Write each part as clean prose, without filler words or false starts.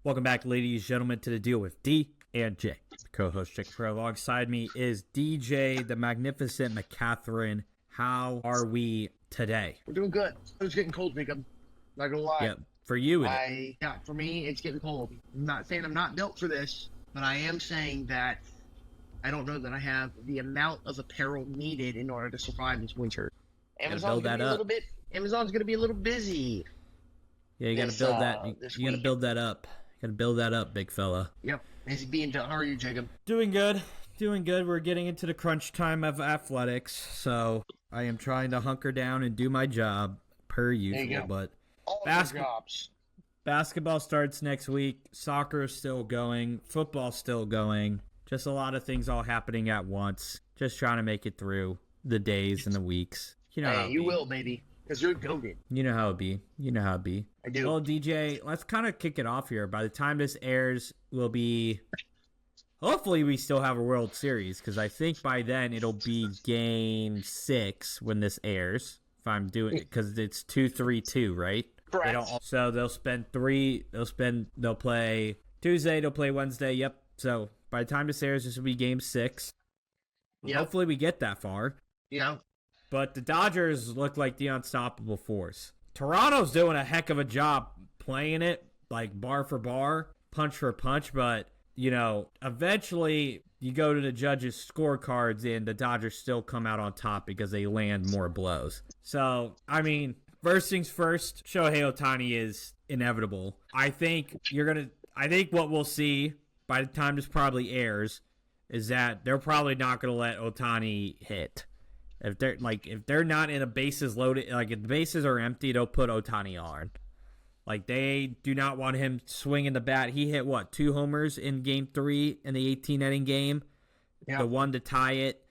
Welcome back, ladies and gentlemen, to the Deal with D and J. Co-host Chick Pro. Alongside me is DJ, the magnificent McCatherine. How are we today? We're doing good. It's getting cold, Jacob. Not gonna lie. Yeah, for you, for me, it's getting cold. I'm not saying I'm not built for this, but I am saying that I don't know that I have the amount of apparel needed in order to survive this winter. Amazon's gonna be a little busy. Yeah, you gotta build that. You gotta build that up. You gotta build that up, big fella. Yep. Is being done. How are you, Jacob? Doing good. Doing good. We're getting into the crunch time of athletics, so I am trying to hunker down and do my job per usual. But basketball starts next week. Soccer is still going. Football's still going. Just a lot of things all happening at once. Just trying to make it through the days and the weeks. You know how you will, baby. Because you're goated. You know how it be. I do. Well, DJ, let's kind of kick it off here. By the time this airs, will be... Hopefully, we still have a World Series, because I think by then it'll be Game 6 when this airs. If I'm doing it, because it's 2-3-2, right? Correct. So they'll play Tuesday, they'll play Wednesday, yep. So by the time this airs, this will be Game 6. Yep. Hopefully we get that far. Yeah. But the Dodgers look like the unstoppable force. Toronto's doing a heck of a job playing it, like bar for bar, punch for punch, but, you know, eventually you go to the judges' scorecards and the Dodgers still come out on top because they land more blows. So, I mean, first things first, Shohei Ohtani is inevitable. I think what we'll see by the time this probably airs is that they're probably not going to let Ohtani hit. If they're not in a bases loaded, like if the bases are empty, they'll put Ohtani on. Like they do not want him swinging the bat. He hit 2 homers in Game 3 in the 18-inning game, the one to tie it.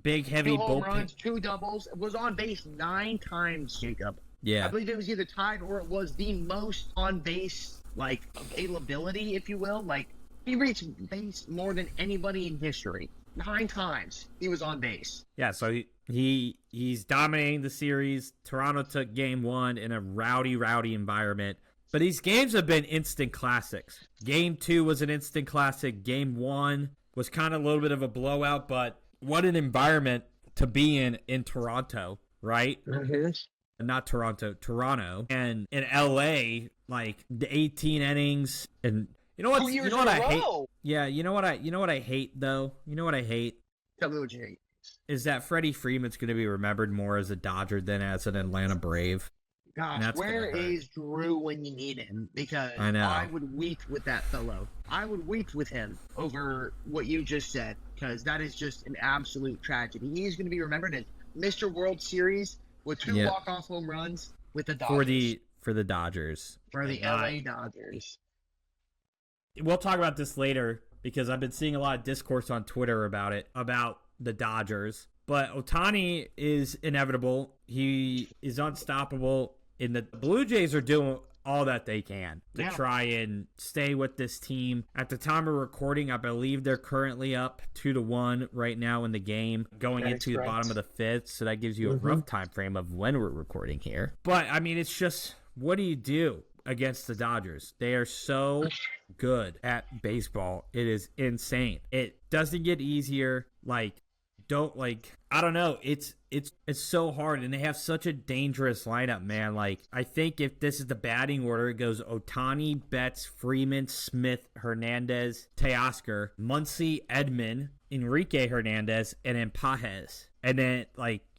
Big heavy 2 home bullpen. runs, 2 doubles. Was on base 9 times, Jacob. Yeah, I believe it was either tied or it was the most on base availability, if you will. Like he reached base more than anybody in history. 9 times he was on base. Yeah, so he's dominating the series. Toronto took Game 1 in a rowdy environment. But these games have been instant classics. Game 2 was an instant classic. Game 1 was kind of a little bit of a blowout, but what an environment to be in Toronto, right? Mm-hmm. Not Toronto, Toronto. And in LA, like the 18 innings and you know what I hate? Yeah, you know what I hate though? You know what I hate? Tell me what you hate. Is that Freddie Freeman's going to be remembered more as a Dodger than as an Atlanta Brave. Gosh, where is Drew when you need him? Because I know. I would weep with that fellow. I would weep with him over what you just said, because that is just an absolute tragedy. He's going to be remembered as Mr. World Series with 2 walk-off home runs with the Dodgers. For the Dodgers. For the LA Dodgers. We'll talk about this later because I've been seeing a lot of discourse on Twitter about the Dodgers. But Ohtani is inevitable. He is unstoppable. And the Blue Jays are doing all that they can to try and stay with this team. At the time of recording, I believe they're currently up 2-1 right now in the game, going into the bottom of the 5th. So that gives you a rough time frame of when we're recording here. But, I mean, it's just, what do you do against the Dodgers? They are so good at baseball. It is insane. It doesn't get easier. I don't know. It's so hard, and they have such a dangerous lineup, man. Like, I think if this is the batting order, it goes Ohtani, Betts, Freeman, Smith, Hernandez, Teoscar, Muncy, Edman, Enrique Hernandez, and then Pages. And then,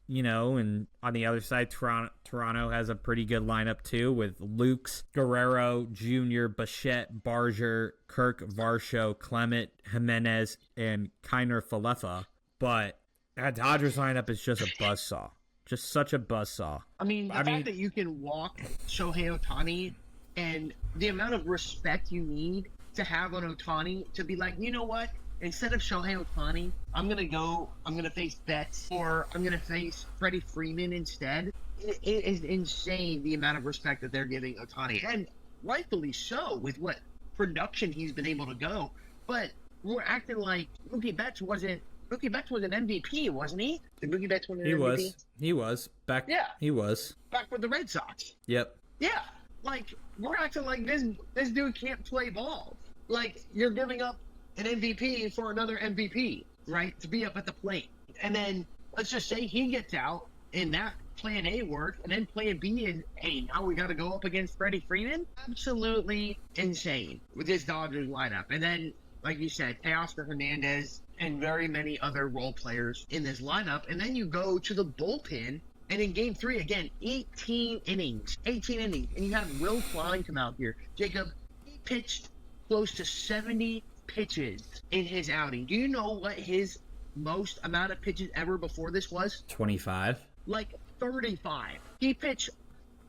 and on the other side, Toronto has a pretty good lineup too with Lukes, Guerrero, Jr., Bichette, Barger, Kirk, Varsho, Clement, Jimenez, and Kiner Falefa. But that Dodgers lineup is just a buzzsaw. Just such a buzzsaw. I mean, the fact that you can walk Shohei Ohtani and the amount of respect you need to have on Ohtani to be like, you know what? Instead of Shohei Ohtani, I'm going to face Betts, or I'm going to face Freddie Freeman instead. It is insane the amount of respect that they're giving Ohtani. And rightfully so with what production he's been able to go. But we're acting like Mookie Betts was an MVP, wasn't he? Did Mookie Betts win an MVP? He was. Back. Yeah. He was. Back with the Red Sox. Yep. Yeah. like, we're acting like this dude can't play ball. Like, you're giving up an MVP for another MVP, right? To be up at the plate. And then let's just say he gets out and that plan A works, and then plan B is, hey, now we got to go up against Freddie Freeman? Absolutely insane with this Dodgers lineup. And then, like you said, Teoscar Hernandez and very many other role players in this lineup. And then you go to the bullpen, and in Game 3, again, 18 innings. 18 innings. And you have Will Klein come out here. Jacob, he pitched close to 70 pitches in his outing. Do you know what his most amount of pitches ever before this was? 25. Like 35. He pitched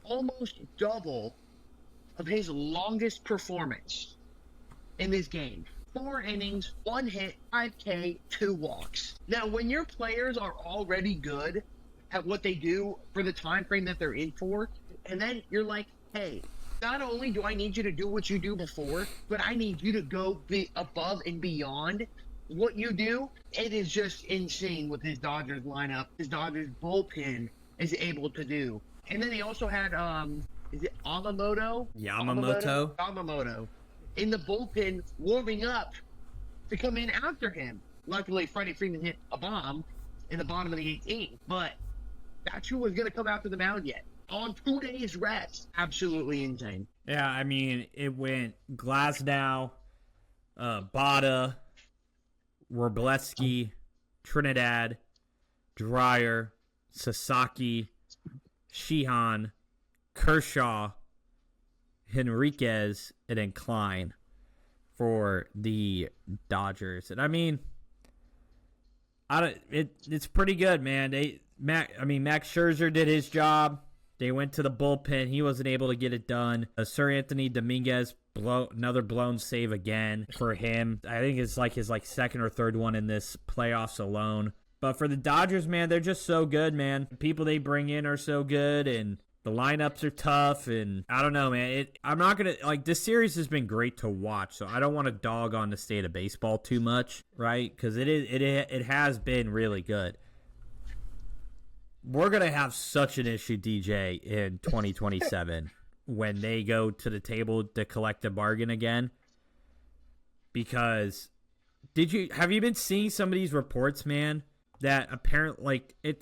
almost double of his longest performance in this game. 4 innings, 1 hit, 5K, 2 walks. Now, when your players are already good at what they do for the time frame that they're in for, and then you're like, hey, not only do I need you to do what you do before, but I need you to go above and beyond what you do. It is just insane what his Dodgers lineup, his Dodgers bullpen is able to do. And then he also had, is it Yamamoto? Yamamoto in the bullpen warming up to come in after him. Luckily, Freddie Freeman hit a bomb in the bottom of the 18th, but that's who was going to come out to the mound yet. On 2 days rest. Absolutely insane. Yeah, I mean, it went Glasnow, Bada, Wroblewski, Trinidad, Dreyer, Sasaki, Sheehan, Kershaw, Henriquez, and then Klein for the Dodgers. And I mean, it's pretty good, man. Max Scherzer did his job. They went to the bullpen. He wasn't able to get it done. Sir Anthony Dominguez, another blown save again for him. I think it's like his second or third one in this playoffs alone. But for the Dodgers, man, they're just so good, man. The people they bring in are so good, and the lineups are tough. And I don't know, man. I'm not going to, this series has been great to watch, so I don't want to dog on the state of baseball too much, right? Because it has been really good. We're going to have such an issue, DJ, in 2027 when they go to the table to collect a bargain again. Because have you been seeing some of these reports, man, that apparently,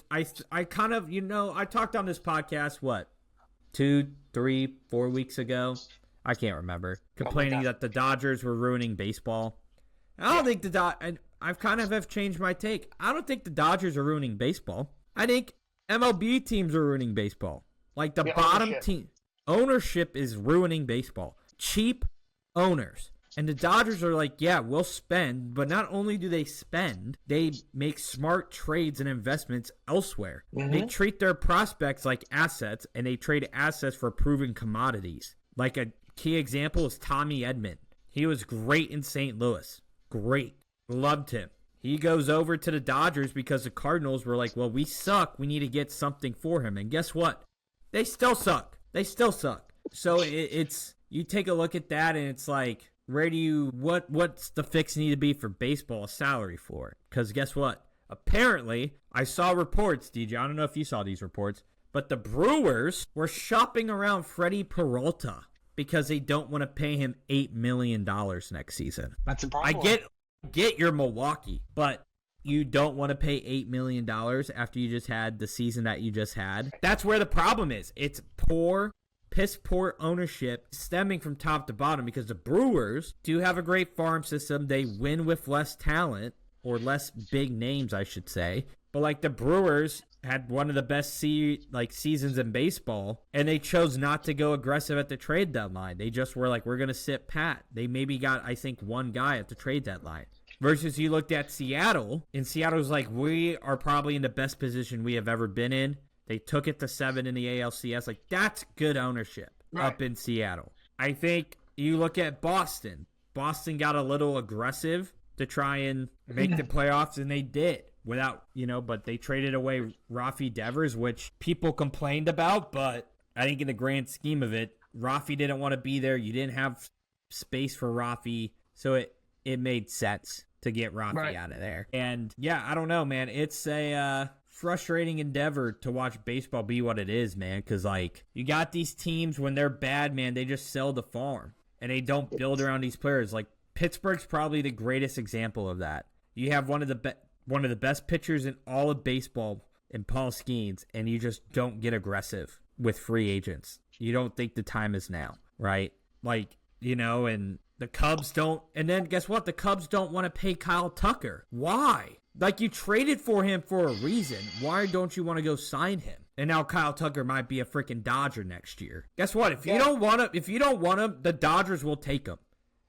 I kind of, I talked on this podcast, 2, 3, 4 weeks ago? I can't remember. Complaining that the Dodgers were ruining baseball. I don't think and I've kind of have changed my take. I don't think the Dodgers are ruining baseball. I think MLB teams are ruining baseball. Like the bottom team. Ownership is ruining baseball. Cheap owners. And the Dodgers are like, yeah, we'll spend. But not only do they spend, they make smart trades and investments elsewhere. Mm-hmm. They treat their prospects like assets, and they trade assets for proven commodities. Like a key example is Tommy Edman. He was great in St. Louis. Great. Loved him. He goes over to the Dodgers because the Cardinals were like, well, we suck. We need to get something for him. And guess what? They still suck. So it's you take a look at that, and it's like, what's the fix need to be for baseball, a salary floor? Because guess what? Apparently, I saw reports, DJ. I don't know if you saw these reports, but the Brewers were shopping around Freddie Peralta because they don't want to pay him $8 million next season. That's a problem. I get your Milwaukee, but you don't want to pay $8 million after you just had the season that you just had. That's where the problem is. It's piss poor ownership stemming from top to bottom, because the Brewers do have a great farm system. They win with less talent, or less big names, I should say. But the Brewers had one of the best seasons in baseball, and they chose not to go aggressive at the trade deadline. They just were like, we're going to sit pat. They maybe got, I think, one guy at the trade deadline. Versus you looked at Seattle, and Seattle's like, we are probably in the best position we have ever been in. They took it to 7 in the ALCS. That's good ownership up in Seattle. I think you look at Boston. Boston got a little aggressive to try and make the playoffs, and they did. But they traded away Rafi Devers, which people complained about, but I think in the grand scheme of it, Rafi didn't want to be there. You didn't have space for Rafi, so it made sense to get Rafi out of there. And yeah, I don't know, man. It's frustrating endeavor to watch baseball be what it is, man. Because, like, you got these teams, when they're bad, man, they just sell the farm. And they don't build around these players. Like, Pittsburgh's probably the greatest example of that. You have one of the best pitchers in all of baseball in Paul Skeens, and you just don't get aggressive with free agents. You don't think the time is now, right? Like, you know, and the Cubs don't. And then guess what? The Cubs don't want to pay Kyle Tucker. Why? Like, you traded for him for a reason. Why don't you want to go sign him? And now Kyle Tucker might be a freaking Dodger next year. Guess what? If you don't want him, the Dodgers will take him.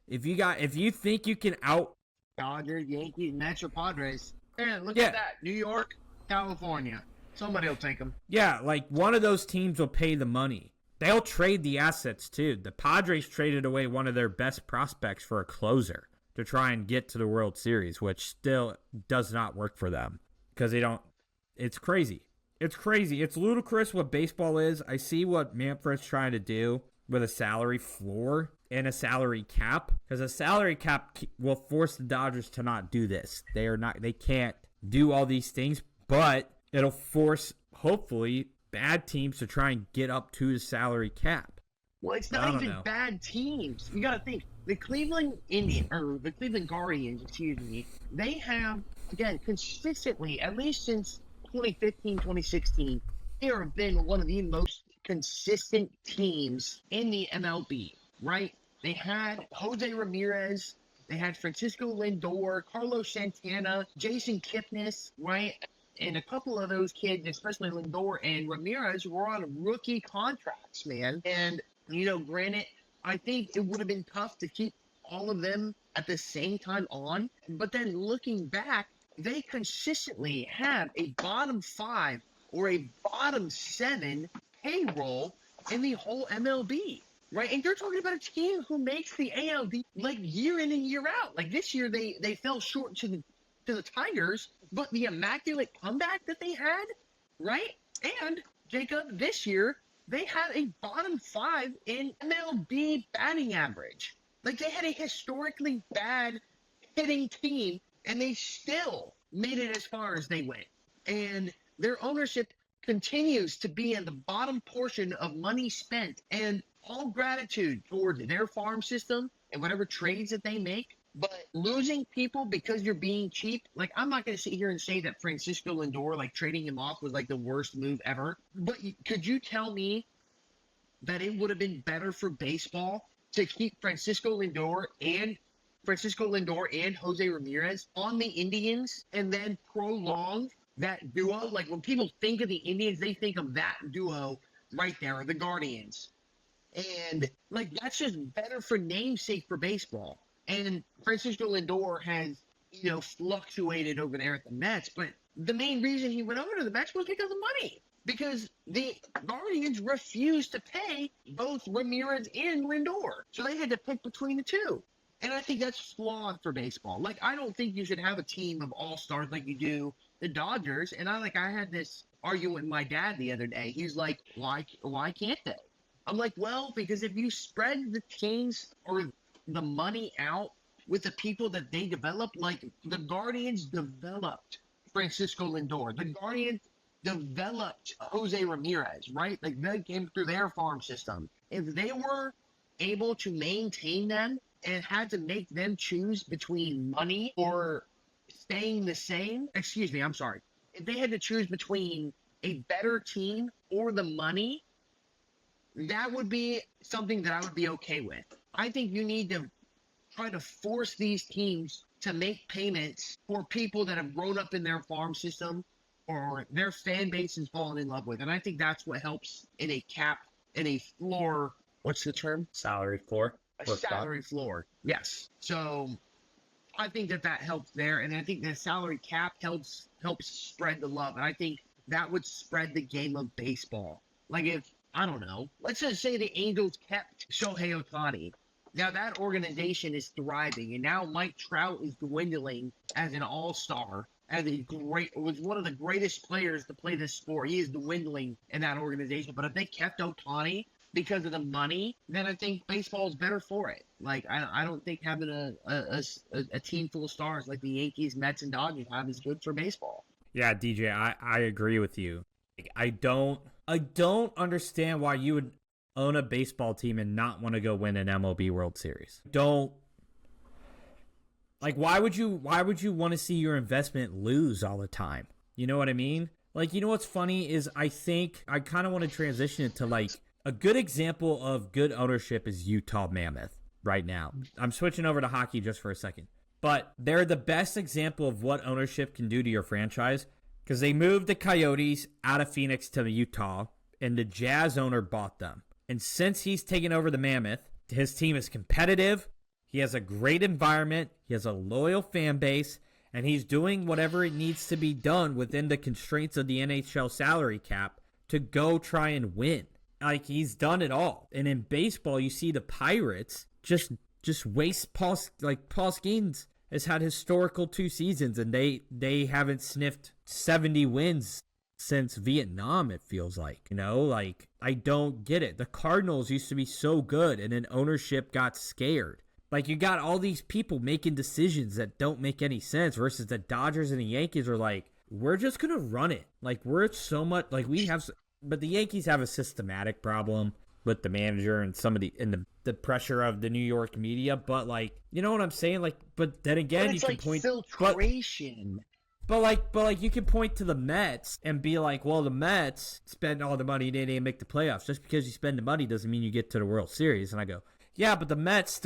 If you think you can out Dodgers, Yankees, Mets, or Padres. And look at that. New York, California. Somebody will take him. Yeah, like one of those teams will pay the money. They'll trade the assets too. The Padres traded away one of their best prospects for a closer to try and get to the World Series, which still does not work for them because they don't. It's crazy. It's crazy. It's ludicrous what baseball is. I see what Manfred's trying to do with a salary floor and a salary cap, because a salary cap will force the Dodgers to not do this. They can't do all these things, but it'll force, hopefully, bad teams to try and get up to the salary cap. Well, it's not even bad teams. You got to think, the Cleveland Guardians, they have, again, consistently, at least since 2015, 2016, they have been one of the most consistent teams in the MLB, right? They had Jose Ramirez, they had Francisco Lindor, Carlos Santana, Jason Kipnis, right? And a couple of those kids, especially Lindor and Ramirez, were on rookie contracts, man. And, you know, granted, I think it would have been tough to keep all of them at the same time on. But then looking back, they consistently have a bottom 5 or a bottom 7 payroll in the whole MLB, right? And you're talking about a team who makes the ALD like year in and year out. Like this year, they fell short to the Tigers, but the immaculate comeback that they had, right? And Jacob, this year they had a bottom 5 in MLB batting average. Like they had a historically bad hitting team, and they still made it as far as they went. And their ownership continues to be in the bottom portion of money spent, and all gratitude towards their farm system and whatever trades that they make. But losing people because you're being cheap, like I'm not going to sit here and say that Francisco Lindor, like trading him off was like the worst move ever. But could you tell me that it would have been better for baseball to keep Francisco Lindor and Jose Ramirez on the Indians and then prolong that duo? Like when people think of the Indians, they think of that duo right there, the Guardians. And like that's just better for namesake for baseball. And Francisco Lindor has, you know, fluctuated over there at the Mets, but the main reason he went over to the Mets was because of money. Because the Guardians refused to pay both Ramirez and Lindor. So they had to pick between the two. And I think that's flawed for baseball. Like, I don't think you should have a team of all-stars like you do the Dodgers. And I had this argument with my dad the other day. He's like, why can't they? I'm like, well, because if you spread the teams or the money out with the people that they develop, like the Guardians developed Francisco Lindor. The Guardians developed Jose Ramirez, right? Like they came through their farm system. If they were able to maintain them and had to make them choose between money or staying the same, if they had to choose between a better team or the money, that would be something that I would be okay with. I think you need to try to force these teams to make payments for people that have grown up in their farm system or their fan base has fallen in love with. And I think that's what helps in a cap, in a floor, what's the term? Salary floor. A salary floor, yes. So I think that helps there. And I think the salary cap helps spread the love. And I think that would spread the game of baseball. Like if, I don't know, let's just say the Angels kept Shohei Ohtani. Now that organization is thriving, and now Mike Trout is dwindling as an all-star, was one of the greatest players to play this sport. He is dwindling in that organization. But if they kept Ohtani because of the money, then I think baseball is better for it. Like I don't think having a team full of stars like the Yankees, Mets, and Dodgers have is good for baseball. Yeah, DJ, I agree with you. Like, I don't understand why you would own a baseball team and not want to go win an MLB World Series. Don't like why would you want to see your investment lose all the time? You know what I mean? Like, you know what's funny is I think I kind of want to transition it to like a good example of good ownership is Utah Mammoth right now. I'm switching over to hockey just for a second. But they're the best example of what ownership can do to your franchise because they moved the Coyotes out of Phoenix to Utah, and the Jazz owner bought them. And since he's taken over the Mammoth, his team is competitive. He has a great environment. He has a loyal fan base, and he's doing whatever it needs to be done within the constraints of the NHL salary cap to go try and win. Like, he's done it all. And in baseball, you see the Pirates just waste Paul Skeens has had historical 2 seasons, and they haven't sniffed 70 wins since Vietnam, it feels like. You know, like, I don't get it. The Cardinals used to be so good, and then ownership got scared. Like, you got all these people making decisions that don't make any sense versus the Dodgers and the Yankees are like, we're just going to run it. Like, we're so much, like, we have, but the Yankees have a systematic problem with the manager and the pressure of the New York media. But, like, you know what I'm saying? Like, but then again, you can like point filtration. But like you can point to the Mets and be like, well, the Mets spend all the money, they didn't make the playoffs. Just because you spend the money doesn't mean you get to the World Series. And I go, yeah, but the Mets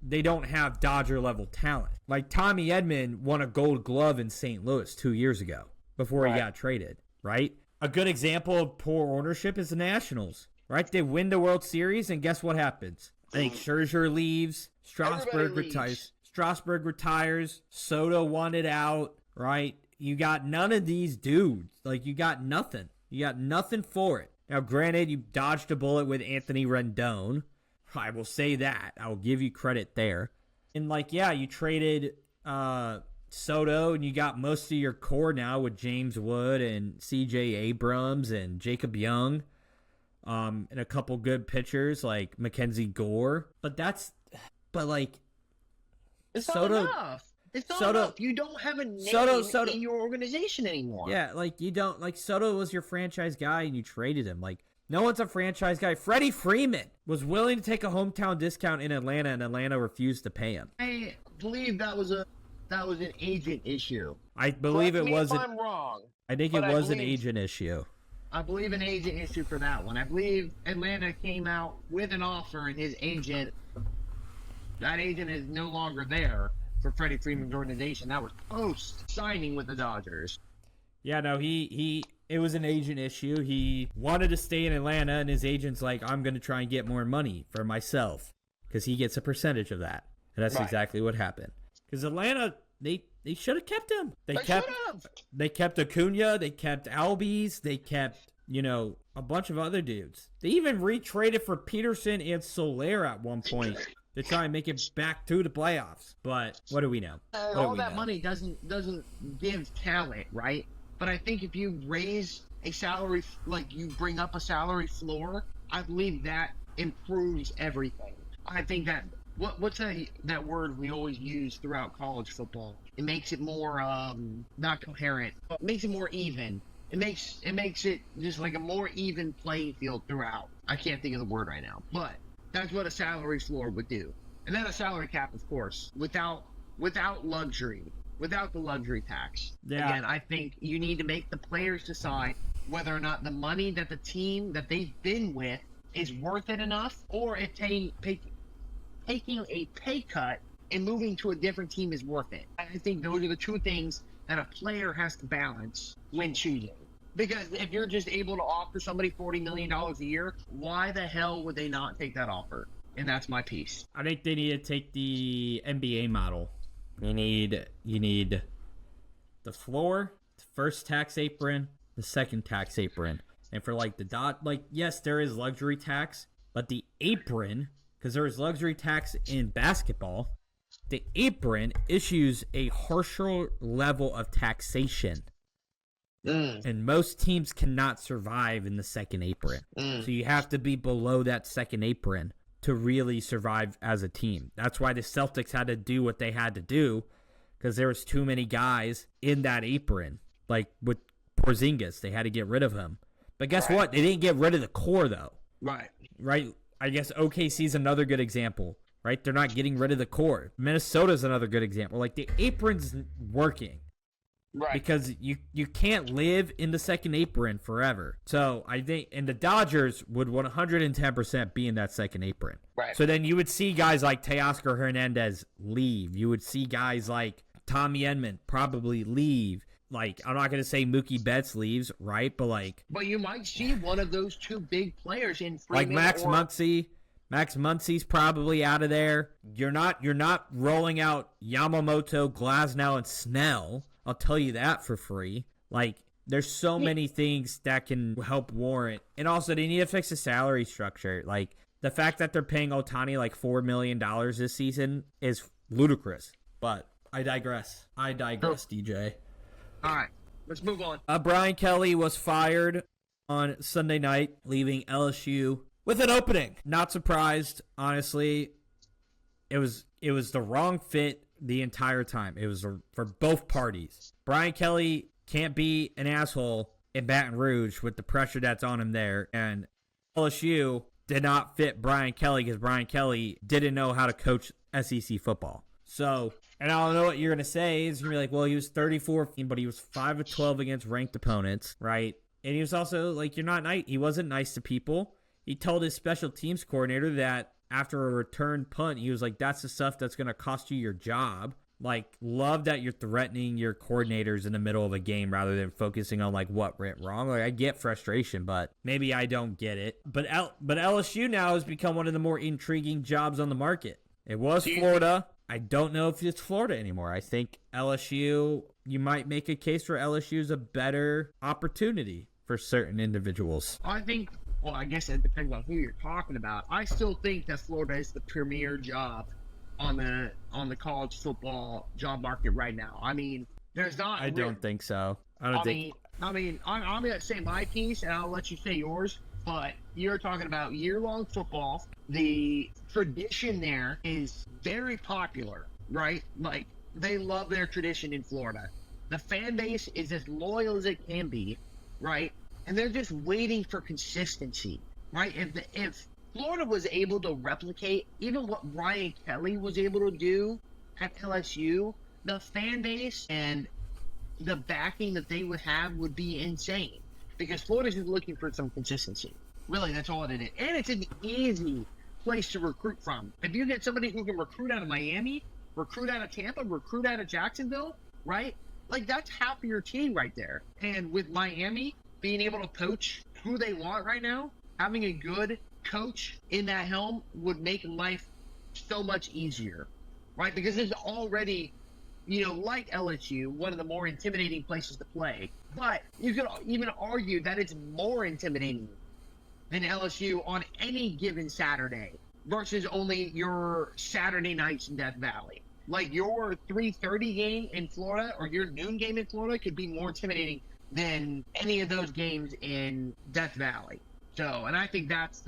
they don't have Dodger level talent. Like, Tommy Edman won a Gold Glove in St. Louis 2 years ago before he got traded, right? A good example of poor ownership is the Nationals, right? They win the World Series, and guess what happens? I think Scherzer leaves, Strasburg retires, Soto wanted out, right? You got none of these dudes. Like, you got nothing. You got nothing for it. Now, granted, you dodged a bullet with Anthony Rendon. I will say that. I will give you credit there. And, like, yeah, you traded Soto, and you got most of your core now with James Wood and C.J. Abrams and Jacob Young, and a couple good pitchers like Mackenzie Gore. But like, it's Soto, not enough. It's not enough. You don't have a name in your organization anymore. Yeah, like, you don't, like, Soto was your franchise guy and you traded him. Like, no one's a franchise guy. Freddie Freeman was willing to take a hometown discount in Atlanta, and Atlanta refused to pay him. I believe that was an agent issue. I believe it was. If I'm wrong. I think it was an agent issue. I believe an agent issue for that one. I believe Atlanta came out with an offer, and that agent is no longer there for Freddie Freeman's organization. That was post signing with the Dodgers. Yeah, no, it was an agent issue. He wanted to stay in Atlanta, and his agent's like, I'm going to try and get more money for myself because he gets a percentage of that. And that's exactly what happened. Because Atlanta, they should have kept him. They kept Acuna. They kept Albies. They kept, a bunch of other dudes. They even retraded for Peterson and Soler at one point to try and make it back to the playoffs. But what do we know? All that money doesn't give talent, right? But I think if you raise a salary, like you bring up a salary floor, I believe that improves everything. I think that what's that word we always use throughout college football? It makes it more not coherent. It makes it more even. It makes it just like a more even playing field throughout. I can't think of the word right now, but that's what a salary floor would do. And then a salary cap, of course, without luxury. Without the luxury tax. Yeah. Again, I think you need to make the players decide whether or not the money that the team that they've been with is worth it enough, or if taking a pay cut and moving to a different team is worth it. I think those are the two things that a player has to balance when choosing. Because if you're just able to offer somebody $40 million a year, why the hell would they not take that offer? And that's my piece. I think they need to take the NBA model. You need the floor, the first tax apron, the second tax apron. And for like yes, there is luxury tax, but the apron, because there is luxury tax in basketball, the apron issues a harsher level of taxation. And most teams cannot survive in the second apron. So you have to be below that second apron to really survive as a team. That's why the Celtics had to do what they had to do, because there was too many guys in that apron Like with Porzingis, they had to get rid of him. But guess what? They didn't get rid of the core, though. Right? I guess OKC's another good example, right? They're not getting rid of the core. Minnesota's another good example. Like, the apron's working. Right. Because you can't live in the second apron forever. So I think, and the Dodgers would 110% be in that second apron. Right. So then you would see guys like Teoscar Hernandez leave. You would see guys like Tommy Edman probably leave. Like, I'm not going to say Mookie Betts leaves, right? But you might see one of those two big players in Freeman, like Max Muncy. Max Muncy's probably out of there. You're not rolling out Yamamoto, Glasnow, and Snell. I'll tell you that for free. Like, there's so many things that can help warrant. And also, they need to fix the salary structure. Like, the fact that they're paying Ohtani like $4 million this season is ludicrous. But I digress. DJ. All right, let's move on. Brian Kelly was fired on Sunday night, leaving LSU with an opening. Not surprised, honestly. It was the wrong fit the entire time. It was for both parties. Brian Kelly can't be an asshole in Baton Rouge with the pressure that's on him there. And LSU did not fit Brian Kelly because Brian Kelly didn't know how to coach SEC football. So, and I don't know what you're going to say. It's going to be like, well, he was 34, but he was 5 of 12 against ranked opponents, right? And he was also, like, you're not nice. He wasn't nice to people. He told his special teams coordinator that after a return punt, he was like, that's the stuff that's going to cost you your job. Like, love that you're threatening your coordinators in the middle of a game rather than focusing on, like, what went wrong. Like, I get frustration, but maybe I don't get it. But LSU now has become one of the more intriguing jobs on the market. It was Florida. I don't know if it's Florida anymore. I think LSU, you might make a case for LSU is a better opportunity for certain individuals. Well, I guess it depends on who you're talking about. I still think that Florida is the premier job on the college football job market right now. I mean, there's not. I don't think so. I'm gonna say my piece, and I'll let you say yours. But you're talking about year-long football. The tradition there is very popular, right? Like, they love their tradition in Florida. The fan base is as loyal as it can be, right? And they're just waiting for consistency, right? If Florida was able to replicate even what Brian Kelly was able to do at LSU, the fan base and the backing that they would have would be insane. Because Florida's just looking for some consistency. Really, that's all it is. And it's an easy place to recruit from. If you get somebody who can recruit out of Miami, recruit out of Tampa, recruit out of Jacksonville, right? Like, that's half of your team right there. And with Miami being able to poach who they want right now, having a good coach in that helm would make life so much easier, right? Because it's already, like LSU, one of the more intimidating places to play. But you could even argue that it's more intimidating than LSU on any given Saturday versus only your Saturday nights in Death Valley. Like, your 3:30 game in Florida or your noon game in Florida could be more intimidating than any of those games in Death Valley. So, and I think that's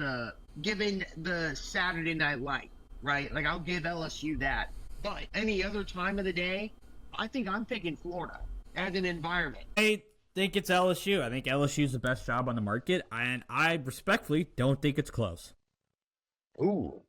given the Saturday night light, right? Like, I'll give LSU that. But any other time of the day, I think I'm picking Florida as an environment. I think it's LSU. I think LSU is the best job on the market, and I respectfully don't think it's close. Ooh.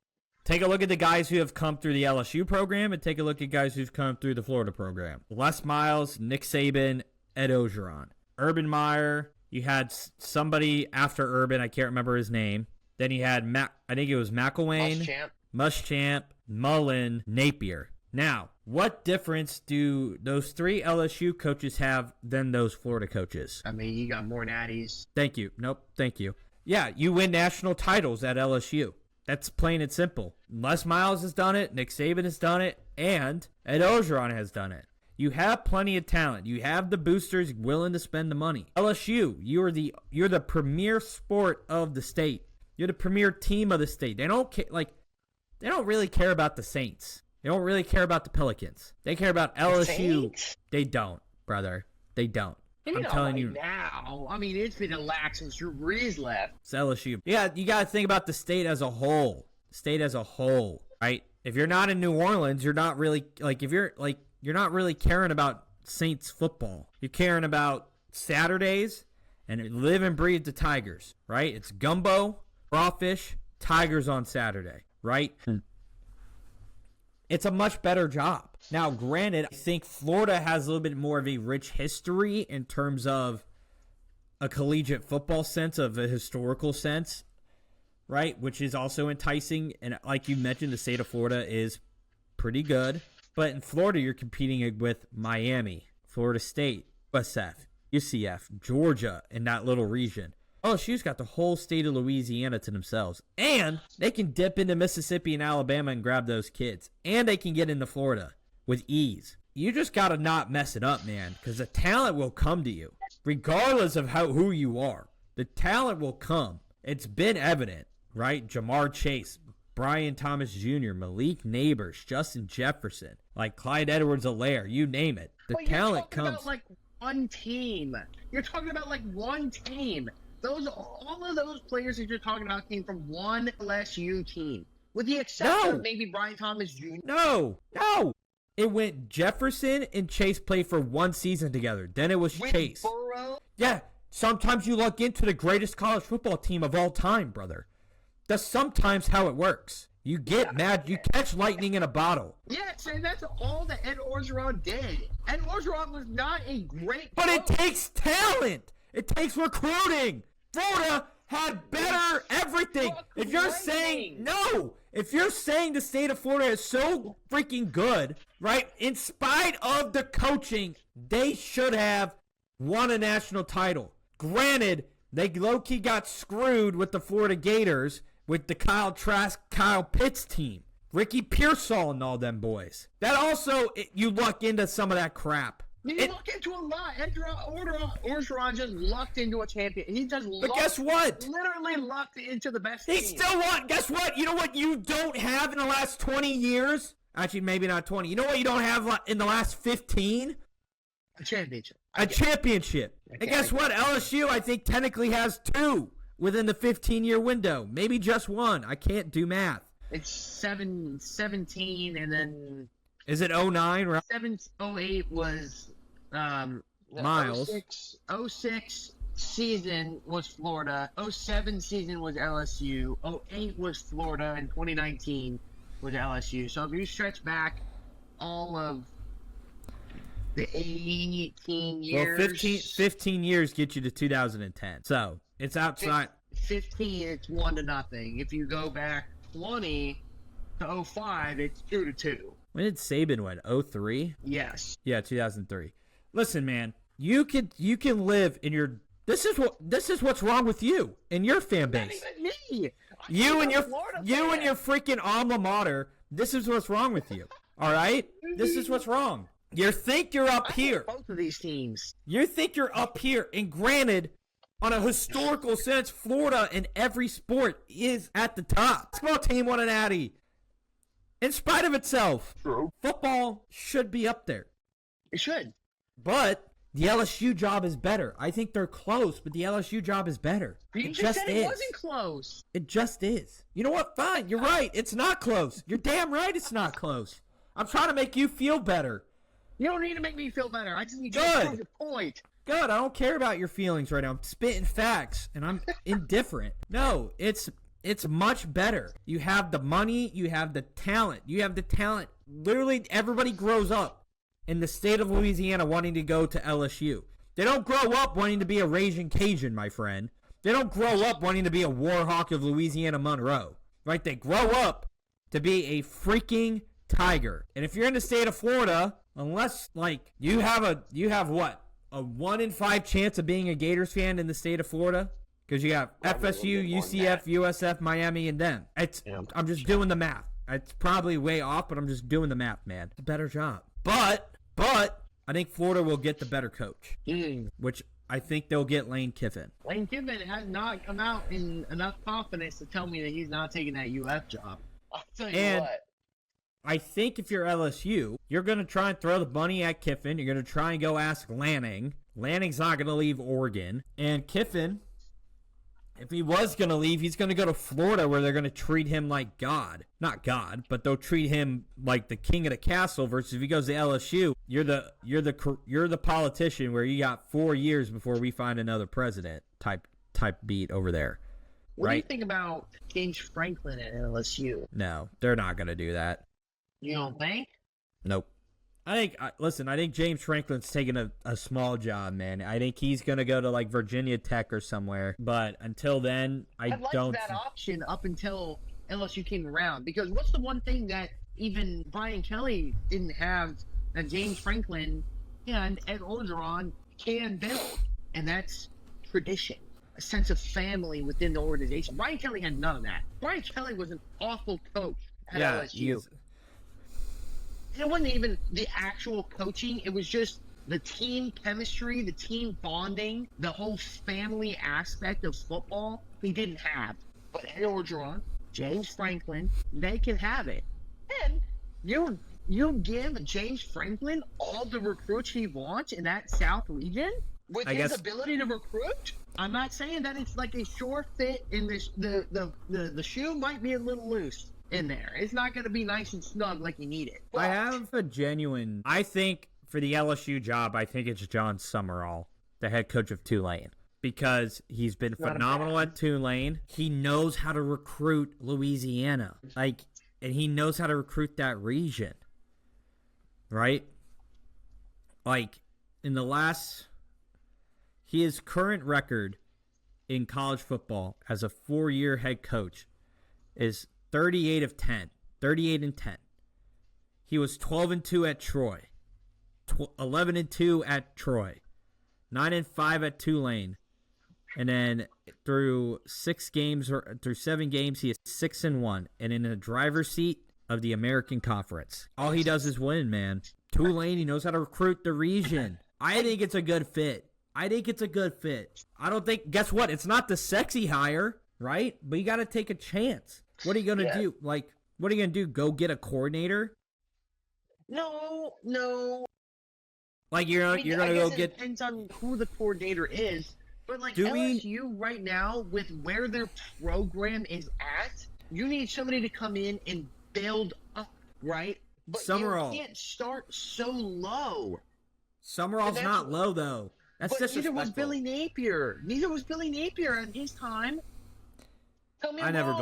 Take a look at the guys who have come through the LSU program and take a look at guys who've come through the Florida program. Les Miles, Nick Saban, Ed Ogeron. Urban Meyer, you had somebody after Urban, I can't remember his name. Then you had, I think it was McElwain, Muschamp, Mullen, Napier. Now, what difference do those three LSU coaches have than those Florida coaches? I mean, you got more natties. Thank you. Nope, thank you. Yeah, you win national titles at LSU. That's plain and simple. Les Miles has done it, Nick Saban has done it, and Ed Ogeron has done it. You have plenty of talent. You have the boosters willing to spend the money. LSU, you're the premier sport of the state. You're the premier team of the state. They don't really care about the Saints. They don't really care about the Pelicans. They care about LSU. They don't, brother. They don't. I'm telling you now. I mean, it's been a lax since Drew Brees left. It's LSU. Yeah, you got to think about the state as a whole. State as a whole, right? If you're not in New Orleans, you're not really you're not really caring about Saints football. You're caring about Saturdays and live and breathe the Tigers, right? It's gumbo, crawfish, Tigers on Saturday, right? It's a much better job. Now, granted, I think Florida has a little bit more of a rich history in terms of a collegiate football sense, of a historical sense, right? Which is also enticing. And like you mentioned, the state of Florida is pretty good. But in Florida, you're competing with Miami, Florida State, USF, UCF, Georgia, in that little region. LSU's got the whole state of Louisiana to themselves. And they can dip into Mississippi and Alabama and grab those kids. And they can get into Florida with ease. You just got to not mess it up, man, because the talent will come to you. Regardless of who you are, the talent will come. It's been evident, right? Jamar Chase, Brian Thomas Jr., Malik Neighbors, Justin Jefferson, like Clyde Edwards-Helaire, you name it. The talent comes. About like one team. You're talking about like one team. All of those players that you're talking about came from one LSU team, with the exception of maybe Brian Thomas Jr. No. It went Jefferson and Chase played for one season together. Then it was with Chase. Burrow? Yeah. Sometimes you look into the greatest college football team of all time, brother. That's sometimes how it works. You get mad. You catch lightning in a bottle. Yes, and that's all that Ed Orgeron did. Ed Orgeron was not a great But coach. it takes talent. It takes recruiting. Florida had better everything. If you're saying the state of Florida is so freaking good, right? In spite of the coaching, they should have won a national title. Granted, they low-key got screwed with the Florida Gators with the Kyle Trask, Kyle Pitts team. Ricky Pearsall and all them boys. That also, you luck into some of that crap. You luck into a lot. Orgeron just lucked into a champion. He just But guess what? Literally lucked into the best He team. still won. Guess what? You know what you don't have in the last 20 years? Actually, maybe not 20. You know what you don't have in the last 15? A championship. A championship. Okay. And guess what? LSU, I think, technically has 2 within the 15-year window. Maybe just 1. I can't do math. It's 17, and then... Is it 09? Right? 08 was... Miles. 06 season was Florida. 07 season was LSU. 08 was Florida, and 2019 was LSU. So if you stretch back all of the 18 years... Well, 15 years get you to 2010. So it's outside... 15, it's 1-0. If you go back 20 to 05, it's 2-2. When did Saban win? 03? Yes. Yeah, 2003. Listen, man, you can live in your. This is what's wrong with you and your fan base. Not even me. You and your freaking alma mater. This is what's wrong with you. All right, this is what's wrong. You think you're up here. Both of these teams. You think you're up here, and granted, on a historical sense, Florida in every sport is at the top. Basketball team won an Natty. In spite of itself, True. Football should be up there. It should. But the LSU job is better. I think they're close, but the LSU job is better. You just said it wasn't close. It just is. You know what? Fine. You're right. It's not close. You're damn right it's not close. I'm trying to make you feel better. You don't need to make me feel better. I just need to prove your point. Good. I don't care about your feelings right now. I'm spitting facts, and I'm indifferent. No, it's much better. You have the money. You have the talent. Literally, everybody grows up in the state of Louisiana wanting to go to LSU. They don't grow up wanting to be a Raging Cajun, my friend. They don't grow up wanting to be a Warhawk of Louisiana Monroe. Right? They grow up to be a freaking Tiger. And if you're in the state of Florida, unless, like, you have what? A 1 in 5 chance of being a Gators fan in the state of Florida? Because you got FSU, UCF, USF, Miami, and them. I'm just doing the math. It's probably way off, but I'm just doing the math, man. It's a better job. But I think Florida will get the better coach, which I think they'll get Lane Kiffin. Lane Kiffin has not come out in enough confidence to tell me that he's not taking that UF job. I'll tell you what. I think if you're LSU, you're going to try and throw the money at Kiffin. You're going to try and go ask Lanning. Lanning's not going to leave Oregon. And Kiffin, If he was going to leave, he's going to go to Florida where they're going to treat him like God. Not God, but they'll treat him like the king of the castle versus if he goes to LSU, you're the politician where you got 4 years before we find another president type beat over there. What right? do you think about James Franklin at LSU? No, they're not going to do that. You don't think? Nope. I think James Franklin's taking a small job, man. I think he's going to go to like Virginia Tech or somewhere. But until then, I liked don't. that option up until LSU came around. Because what's the one thing that even Brian Kelly didn't have that James Franklin and Ed Orgeron can build? And that's tradition, a sense of family within the organization. Brian Kelly had none of that. Brian Kelly was an awful coach at LSU. It wasn't even the actual coaching. It was just the team chemistry, the team bonding, the whole family aspect of football he didn't have. But Ed Orgeron, James Franklin, they can have it. And you give James Franklin all the recruits he wants in that South region with his ability to recruit? I'm not saying that it's like a sure fit in this. The shoe might be a little loose in there. It's not going to be nice and snug like you need it. But I think for the LSU job, I think it's John Summerall, the head coach of Tulane, because he's been phenomenal at Tulane. He knows how to recruit Louisiana, and he knows how to recruit that region, right? His current record in college football as a 4-year head coach is 38 and 10. He was 12-2 at Troy, 11-2 at Troy, 9-5 at Tulane, and then through 7 games, he is 6-1, and in the driver's seat of the American Conference. All he does is win, man. Tulane, he knows how to recruit the region. I think it's a good fit. I don't think. Guess what? It's not the sexy hire, right? But you got to take a chance. What are you going to do? What are you going to do? Go get a coordinator? No. You're going to go get... It depends on who the coordinator is. But LSU right now, with where their program is at, you need somebody to come in and build up, right? But Summerall. You can't start so low. Summerall's not low, though. That's disrespectful. Neither was Billy Napier. At his time. Tell me I didn't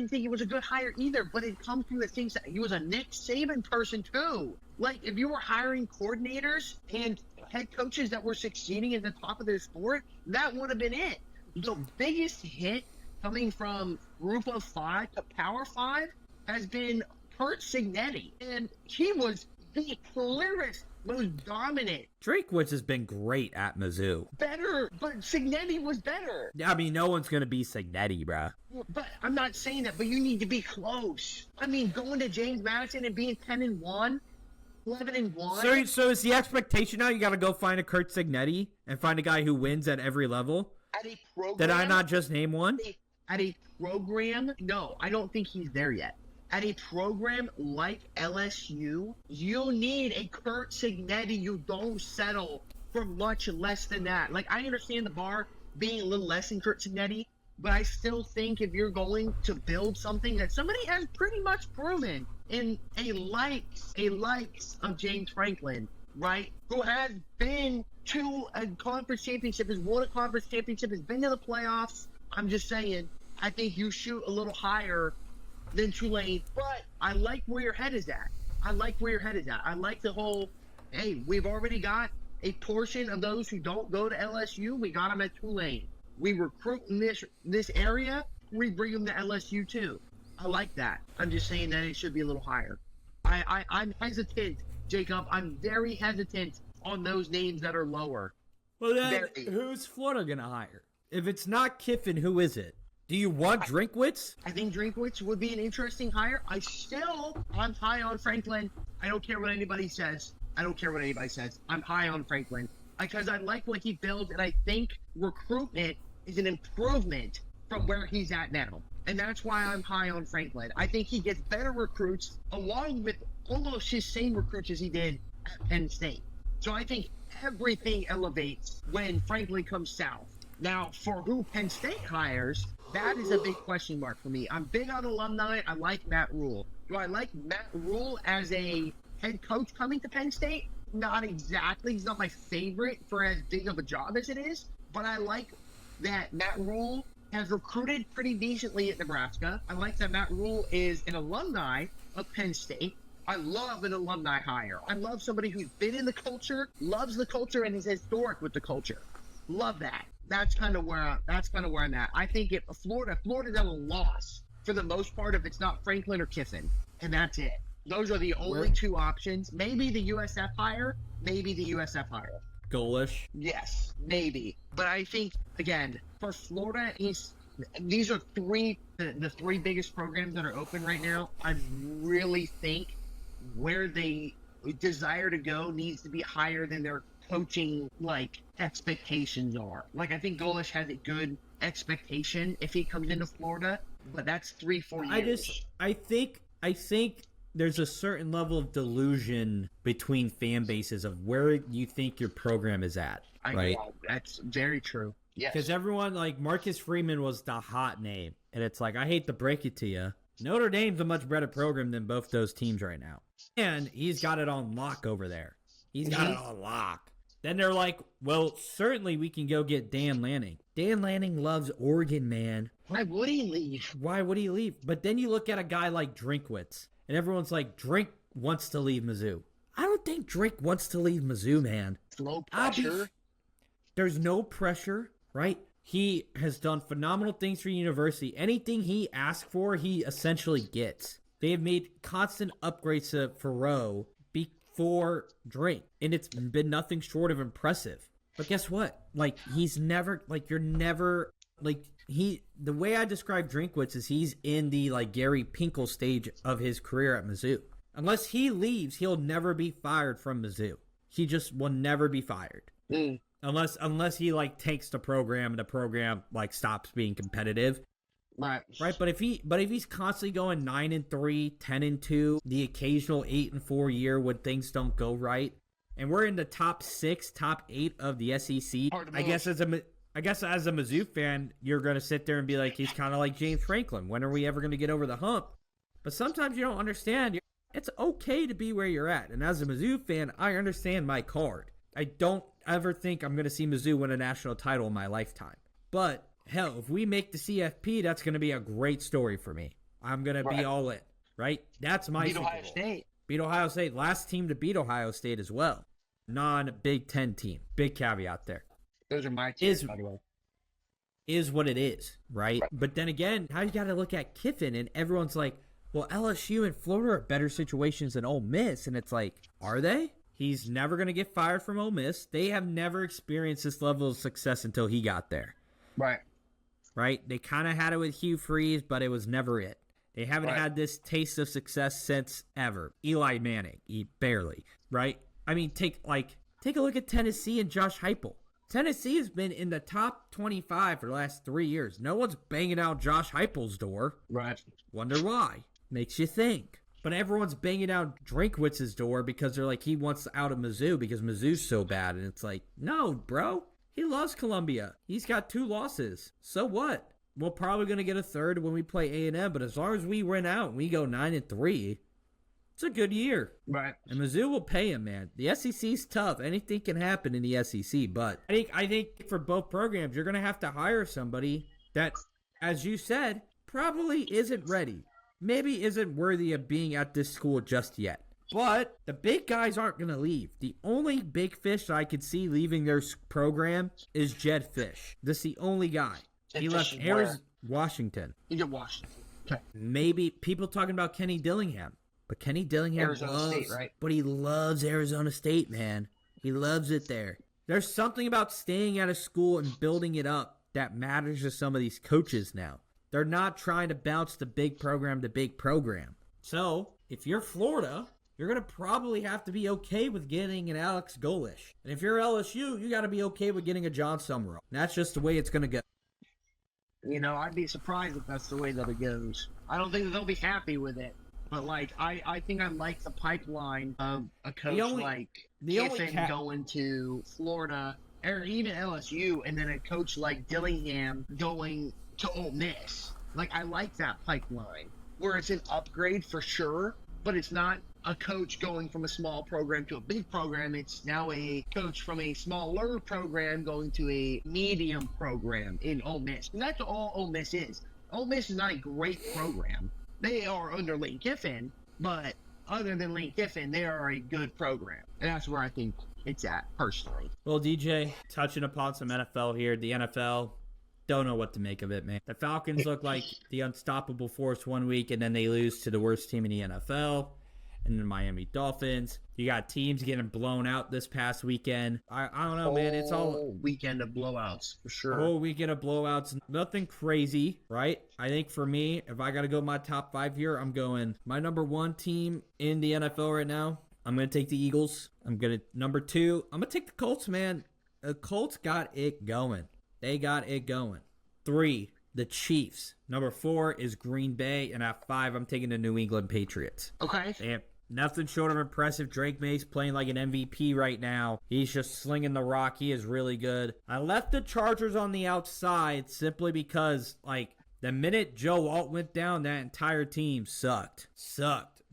think it was a good hire either, but it comes from the things that he was a Nick Saban person too. If you were hiring coordinators and head coaches that were succeeding at the top of their sport, that would have been it. The biggest hit coming from Group of 5 to Power 5 has been Kurt Signetti, and he was the clearest, most dominant. Drakewitz has been great at Mizzou. Better, but Signetti was better. I mean, no one's going to be Signetti, bruh. But I'm not saying that, but you need to be close. I mean, going to James Madison and being 10-1, 11-1. So is the expectation now you got to go find a Kurt Signetti and find a guy who wins at every level? At a program? Did I not just name one? At a program? No, I don't think he's there yet. At a program like LSU, you need a Kurt Signetti. You don't settle for much less than that. I understand the bar being a little less than Kurt Signetti, but I still think if you're going to build something that somebody has pretty much proven in a likes of James Franklin, right? Who has been to a conference championship, has won a conference championship, has been to the playoffs. I'm just saying, I think you shoot a little higher than Tulane, but I like where your head is at. I like the whole, hey, we've already got a portion of those who don't go to LSU. We got them at Tulane. We recruit in this area. We bring them to LSU too. I like that. I'm just saying that it should be a little higher. I'm hesitant, Jacob. I'm very hesitant on those names that are lower. Well, then, who's Florida going to hire? If it's not Kiffin, who is it? Do you want Drinkwitz? I think Drinkwitz would be an interesting hire. I'm high on Franklin. I don't care what anybody says. I'm high on Franklin because I like what he builds, and I think recruitment is an improvement from where he's at now. And that's why I'm high on Franklin. I think he gets better recruits along with almost his same recruits as he did at Penn State. So I think everything elevates when Franklin comes south. Now, for who Penn State hires, that is a big question mark for me. I'm big on alumni. I like Matt Rule. Do I like Matt Rule as a head coach coming to Penn State? Not exactly. He's not my favorite for as big of a job as it is. But I like that Matt Rule has recruited pretty decently at Nebraska. I like that Matt Rule is an alumni of Penn State. I love an alumni hire. I love somebody who's been in the culture, loves the culture, and is historic with the culture. Love that. That's kind of where I'm at. I think if Florida's at a loss for the most part if it's not Franklin or Kiffin, and that's it. Those are the only two options. Maybe the USF hire. Goalish. Yes, maybe. But I think again for Florida, these are the three biggest programs that are open right now. I really think where they desire to go needs to be higher than their coaching expectations are. I think Goalish has a good expectation if he comes into Florida, but that's 3-4 years. I think there's a certain level of delusion between fan bases of where you think your program is at. Right? That's very true. Yes. Because everyone, Marcus Freeman was the hot name. And it's I hate to break it to you, Notre Dame's a much better program than both those teams right now. And he's got it on lock over there. He's got it on lock. Then they're well, certainly we can go get Dan Lanning. Dan Lanning loves Oregon, man. Why would he leave? But then you look at a guy like Drinkwitz, and everyone's Drink wants to leave Mizzou. I don't think Drink wants to leave Mizzou, man. Low pressure. There's no pressure, right? He has done phenomenal things for university. Anything he asks for, he essentially gets. They have made constant upgrades to Faroe before Drake, and it's been nothing short of impressive. But guess what? He's never, the way I describe Drinkwitz is he's in the, Gary Pinkel stage of his career at Mizzou. Unless he leaves, he'll never be fired from Mizzou. He just will never be fired. Unless he, takes the program and the program, stops being competitive. Right. But if he's constantly going 9-3, 10-2, the occasional 8-4 year when things don't go right, and we're in the top 6, top 8 of the SEC, I guess as a Mizzou fan, you're gonna sit there and be he's kind of like James Franklin. When are we ever gonna get over the hump? But sometimes you don't understand. It's okay to be where you're at, and as a Mizzou fan, I understand my card. I don't ever think I'm gonna see Mizzou win a national title in my lifetime, but hell, if we make the CFP, that's going to be a great story for me. I'm going to be all in, right? That's my Beat Ohio State. Beat Ohio State. Last team to beat Ohio State as well. Non-Big Ten team. Big caveat there. Those are my teams, by the way. Is what it is, right? But then again, how you got to look at Kiffin, and everyone's well, LSU and Florida are better situations than Ole Miss, and it's are they? He's never going to get fired from Ole Miss. They have never experienced this level of success until he got there. Right? They kind of had it with Hugh Freeze, but it was never it. They haven't had this taste of success since ever. Eli Manning, barely, right? I mean, take a look at Tennessee and Josh Heupel. Tennessee has been in the top 25 for the last 3 years. No one's banging out Josh Heupel's door. Right. Wonder why. Makes you think. But everyone's banging out Drinkwitz's door because they're he wants out of Mizzou because Mizzou's so bad. And it's no, bro. He loves Columbia. He's got 2 losses. So what? We're probably going to get a third when we play A&M, but as long as we win out and we go 9-3, it's a good year. Right. And Mizzou will pay him, man. The SEC's tough. Anything can happen in the SEC, but I think for both programs, you're going to have to hire somebody that, as you said, probably isn't ready. Maybe isn't worthy of being at this school just yet. But the big guys aren't going to leave. The only big fish that I could see leaving their program is Jed Fish. This is the only guy. He left Washington. He did Washington. Okay. Maybe people talking about Kenny Dillingham. But Kenny Dillingham Arizona State, right? But he loves Arizona State, man. He loves it there. There's something about staying at a school and building it up that matters to some of these coaches now. They're not trying to bounce the big program to big program. So, if you're Florida, you're going to probably have to be okay with getting an Alex Golesh. And if you're LSU, you got to be okay with getting a John Summerall. And that's just the way it's going to go. I'd be surprised if that's the way that it goes. I don't think that they'll be happy with it. But, I think I like the pipeline of a coach like Kiffin going to Florida or even LSU, and then a coach like Dillingham going to Ole Miss. Like, I like that pipeline where it's an upgrade for sure, but it's not a coach going from a small program to a big program. It's now a coach from a smaller program going to a medium program in Ole Miss. And that's all Ole Miss is. Ole Miss is not a great program. They are under Lane Kiffin, but other than Lane Kiffin, they are a good program. And that's where I think it's at, personally. Well, DJ, touching upon some NFL here. The NFL, don't know what to make of it, man. The Falcons look like the unstoppable force one week, and then they lose to the worst team in the NFL, and the Miami Dolphins. You got teams getting blown out this past weekend. I don't know, man. It's all weekend of blowouts, for sure. whole weekend of blowouts. Nothing crazy, right? I think for me, if I got to go my top 5 here, I'm going my number 1 team in the NFL right now. I'm going to take the Eagles. Number 2, I'm going to take the Colts, man. The Colts got it going. They got it going. 3, the Chiefs. Number 4 is Green Bay. And at 5, I'm taking the New England Patriots. Okay. They have nothing short of impressive. Drake May's playing like an MVP right now. He's just slinging the rock. He is really good. I left the Chargers on the outside simply because, like, the minute Joe Alt went down, that entire team sucked.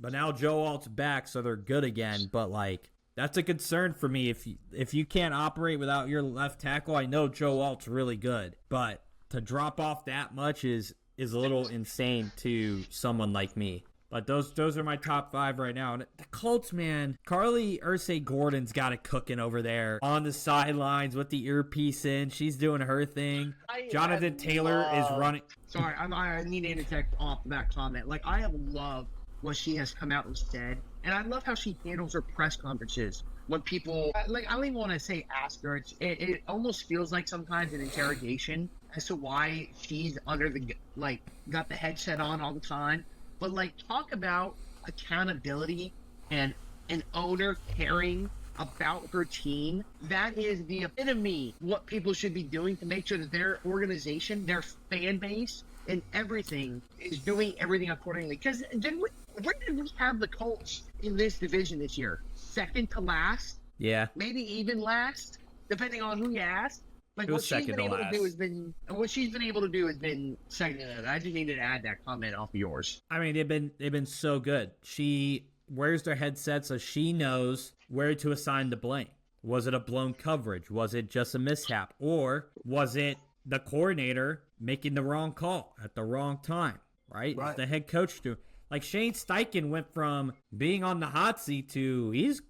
But now Joe Alt's back, so they're good again. But, like, that's a concern for me. If you can't operate without your left tackle, I know Joe Alt's really good. But to drop off that much is a little insane to someone like me. But those are my top 5 right now. And the Colts, man, Carly Ursay-Gordon's got it cooking over there on the sidelines with the earpiece in. She's doing her thing. Jonathan Taylor is running. Sorry, I need to interject off that comment. Like, I have loved what she has come out and said, and I love how she handles her press conferences when people, like, I don't even want to say ask her. It almost feels like sometimes an interrogation as to why she's under the, like, got the headset on all the time. But, like, talk about accountability and an owner caring about her team. That is the epitome of what people should be doing to make sure that their organization, their fan base, and everything is doing everything accordingly. Because where did we have the Colts in this division this year? Second to last? Yeah. Maybe even last, depending on who you ask. Like, what she's been able to do has been second to that. I just needed to add that comment off of yours. I mean, they've been so good. She wears their headset so she knows where to assign the blame. Was it a blown coverage? Was it just a mishap? Or was it the coordinator making the wrong call at the wrong time? Right? It's the head coach doing. Like, Shane Steichen went from being on the hot seat to he's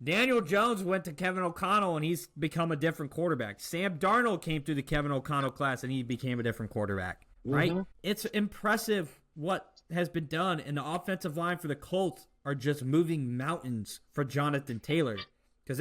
Daniel Jones went to Kevin O'Connell and he's become a different quarterback. Sam Darnold came through the Kevin O'Connell class and he became a different quarterback. Right? Mm-hmm. It's impressive what has been done, and the offensive line for the Colts are just moving mountains for Jonathan Taylor. Because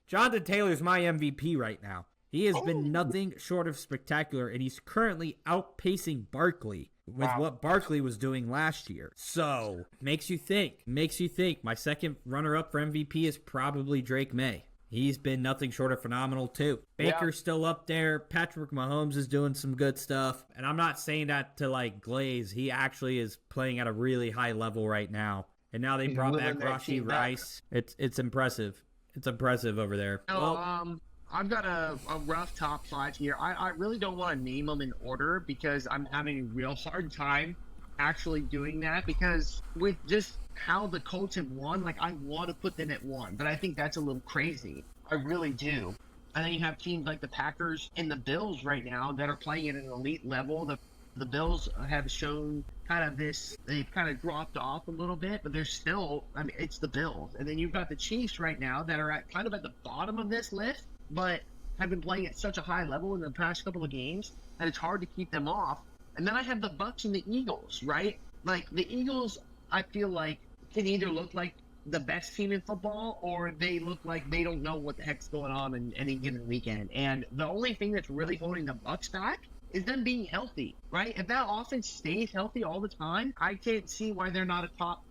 Jonathan Taylor is my MVP right now. He has been nothing short of spectacular, and he's currently outpacing Barkley with what Barkley was doing last year. So, makes you think. My second runner-up for MVP is probably Drake May. He's been nothing short of phenomenal, too. Baker's still up there. Patrick Mahomes is doing some good stuff. And I'm not saying that to, like, glaze. He actually is playing at a really high level right now. And now they brought back Rashee Rice. It's impressive. It's impressive over there. I've got a rough top 5 here. I really don't want to name them in order because I'm having a real hard time actually doing that, because with just how the Colts have won, like, I want to put them at 1, but I think that's a little crazy. I really do. I think you have teams like the Packers and the Bills right now that are playing at an elite level. The Bills have shown they've kind of dropped off a little bit, but they're still, I mean, it's the Bills. And then you've got the Chiefs right now that are at the bottom of this list, but have been playing at such a high level in the past couple of games that it's hard to keep them off. And then I have the Bucs and the Eagles, right? Like, the Eagles, I feel like, can either look like the best team in football, or they look like they don't know what the heck's going on in any given weekend. And the only thing that's really holding the Bucs back is them being healthy, right? If that offense stays healthy all the time, I can't see why they're not a top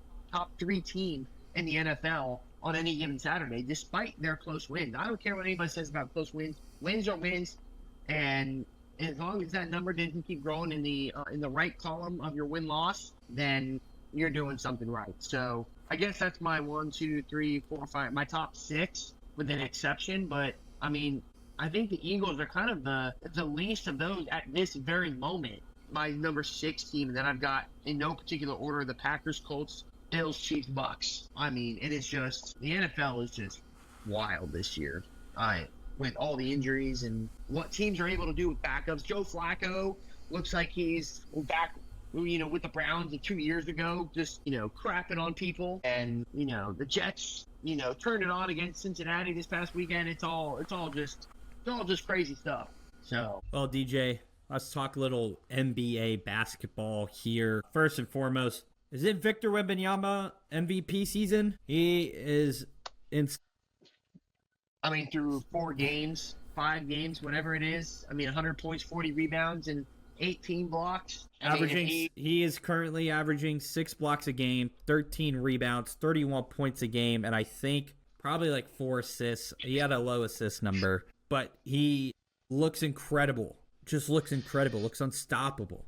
3 team in the NFL on any given Saturday, despite their close wins. I don't care what anybody says about close wins. Wins are wins, and as long as that number doesn't keep growing in the right column of your win-loss, then you're doing something right. So I guess that's my 1, 2, 3, 4, 5, my top 6 with an exception, but I mean, I think the Eagles are kind of the least of those at this very moment. My number 6 team, and then I've got, in no particular order, the Packers, Colts, Bills, Chiefs, Bucks. I mean, it is just, the NFL is just wild this year. With all the injuries and what teams are able to do with backups. Joe Flacco looks like he's back, with the Browns 2 years ago, just, crapping on people. And, the Jets, turned it on against Cincinnati this past weekend. It's all just crazy stuff. So, well, DJ, let's talk a little NBA basketball here. First and foremost, is it Victor Wembanyama MVP season? He is in. I mean, through 4 games, 5 games, whatever it is. I mean, 100 points, 40 rebounds, and 18 blocks. He is currently averaging 6 blocks a game, 13 rebounds, 31 points a game, and I think probably like 4 assists. He had a low assist number, but he looks incredible. Just looks incredible. Looks unstoppable.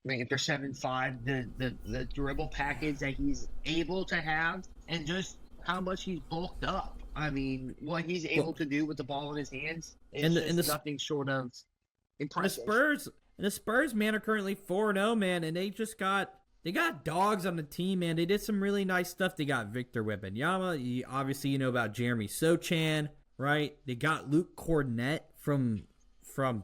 I mean, for 7'5", the dribble package that he's able to have, and just how much he's bulked up. I mean, what he's able to do with the ball in his hands is nothing short of impressive. The Spurs, man, are currently 4-0, man, and they got dogs on the team, man. They did some really nice stuff. They got Victor Wembanyama. Obviously, you know about Jeremy Sochan, right? They got Luke Cornett from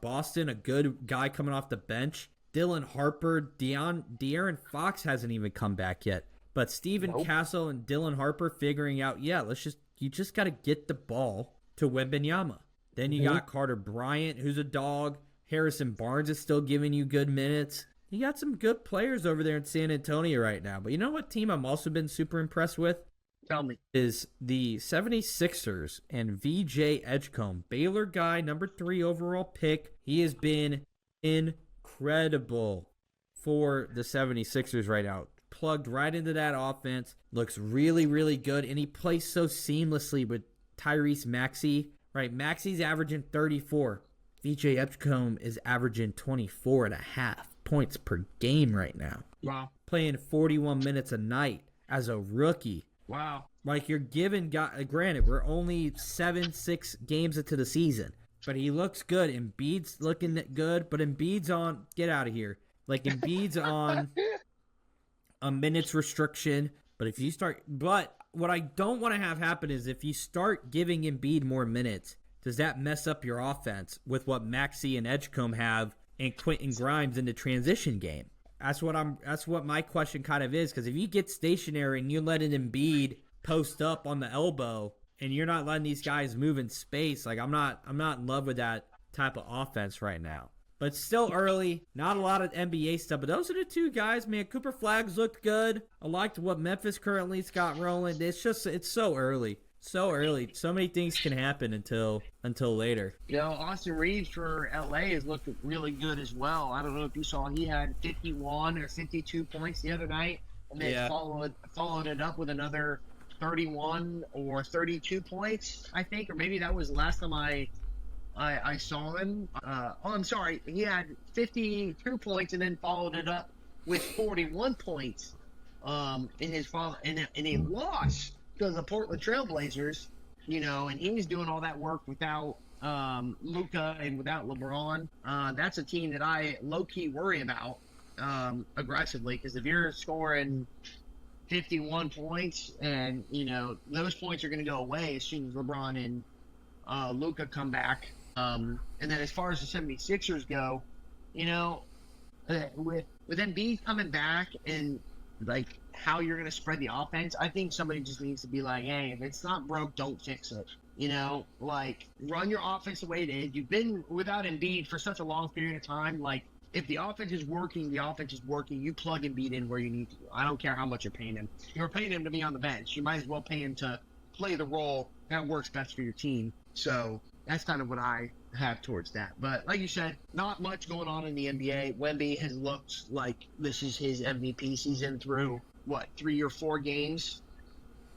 Boston, a good guy coming off the bench. Dylan Harper, De'Aaron Fox hasn't even come back yet. But Stephen Castle and Dylan Harper figuring out, you just got to get the ball to Wembanyama. Then you got Carter Bryant, who's a dog. Harrison Barnes is still giving you good minutes. You got some good players over there in San Antonio right now. But you know what team I'm also been super impressed with? Tell me. Is the 76ers and VJ Edgecombe. Baylor guy, number 3 overall pick. He has been incredible for the 76ers right now. Plugged right into that offense. Looks really, really good. And he plays so seamlessly with Tyrese Maxey. Right, Maxey's averaging 34. VJ Edgecombe is averaging 24.5 points per game right now. Wow. Playing 41 minutes a night as a rookie. Wow. Like, you're giving guy, granted, we're only 6 games into the season. But he looks good. Embiid's looking good. But Embiid's on, get out of here. Like, Embiid's on a minutes restriction. But what I don't want to have happen is if you start giving Embiid more minutes, does that mess up your offense with what Maxey and Edgecombe have and Quentin Grimes in the transition game? That's what my question kind of is, because if you get stationary and you let an Embiid post up on the elbow and you're not letting these guys move in space, like I'm not in love with that type of offense right now. But it's still early, not a lot of NBA stuff. But those are the 2 guys, man. Cooper Flags looked good. I liked what Memphis currently's got rolling. It's so early. So early. So many things can happen until later. Austin Reeves for LA has looked really good as well. I don't know if you saw, he had 51 or 52 points the other night, and then followed it up with another 31 or 32 points, I think, or maybe that was the last time I saw him. I'm sorry, he had 52 points and then followed it up with 41 points in a loss to the Portland Trailblazers, and he's doing all that work without Luka and without LeBron. That's a team that I low-key worry about aggressively, because if you're scoring 51 points and, those points are going to go away as soon as LeBron and Luka come back. And then as far as the 76ers go, with Embiid coming back and like how you're going to spread the offense, I think somebody just needs to be like, hey, if it's not broke, don't fix it. Like run your offense the way it is. You've been without Embiid for such a long period of time. Like if the offense is working, the offense is working. You plug Embiid in where you need to. I don't care how much you're paying him. You're paying him to be on the bench. You might as well pay him to play the role that works best for your team. So that's kind of what I have towards that. But like you said, not much going on in the NBA. Wemby has looked like this is his MVP season through, 3 or 4 games?